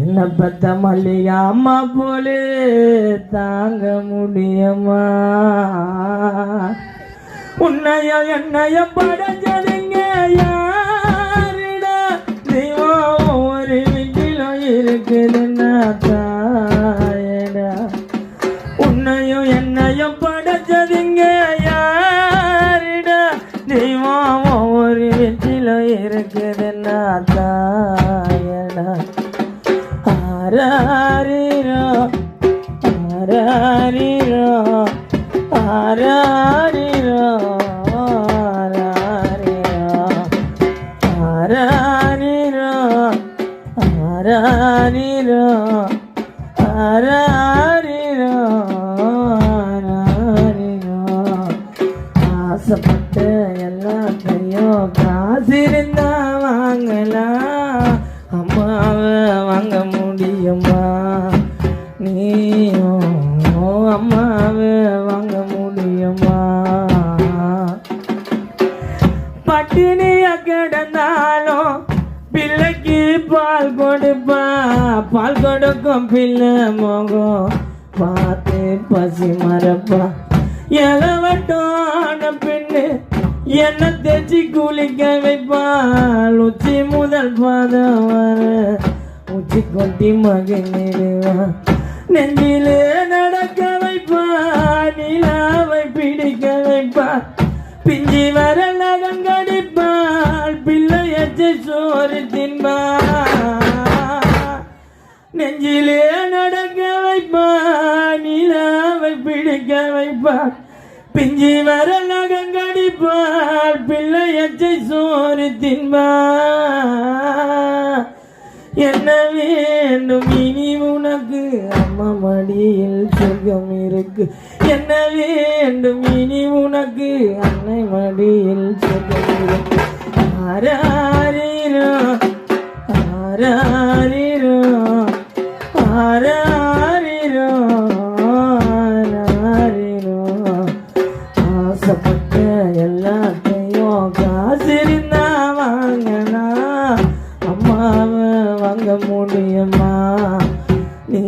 என்ன பத்த மல்லிகா அம்மா போலே தாங்க முடியுமா? உன்னைய என்னைய படைச்சதுங்க யாருடா? தெய்வம் ஒரு வீட்டிலும் இருக்குதுன்னா தாயடா. உன்னையும் என்னையும் படைச்சதுங்க யாருடா? தெய்வம் ஒரு வீட்டிலும் இருக்குதுன்னா தாயடா. ஆராரிரோ ஆராரிரோ ஆராரிரோ ஆராரிரோ ஆராரிரோ ஆராரிரோ ஆராரிரோ. ஆசைப்பட்ட எல்லாத்தையும் காசு இருந்தா வாங்கலாம், அம்மாவை வாங்க முடியுமா? நீயும் அம்மாவை வாங்க முடியுமா? பட்டினிய கிடந்தாலும் பிள்ளைக்கு பால் கொடுப்பா, பால் கொடுக்கும் பிள்ளை மோகம் பார்த்து பசி மறப்பா. இளவட்டான பெண்ணு என்ன தேச்சி குளிக்க வைப்பாள், உச்சி முதல் பாதம் வர உச்சி கொட்டி மகிழ்ந்திடுவா. நெஞ்சிலே நடக்க வைப்பா, நிலாவை பிடிக்க வைப்பா, பிஞ்சி வர நகங்கடிப்பாள், பிள்ளை எச்சை சோறு தின்பா. நெஞ்சிலே நடக்க வைப்பா, நிலாவை பிடிக்க வைப்பா, பிஞ்சி வர நகங்கடிப்பாள், பிள்ளை எச்சை சோறு தின்பா. என்ன வேண்டும் இனி உனக்கு? அம்மா மடியில் சுகம் இருக்கு. என்ன வேண்டும் இனி உனக்கு? அன்னை மடியில் சுகம் இருக்கு. ஆராரிரோ ஆராரிரோ ஆராரிரோ ஆராரிரோ. ஆசைப்பட்ட எல்லாத்தையும் காசு இருந்தா வாங்கனா, அம்மாவை வாங்க முடியுமா? நீ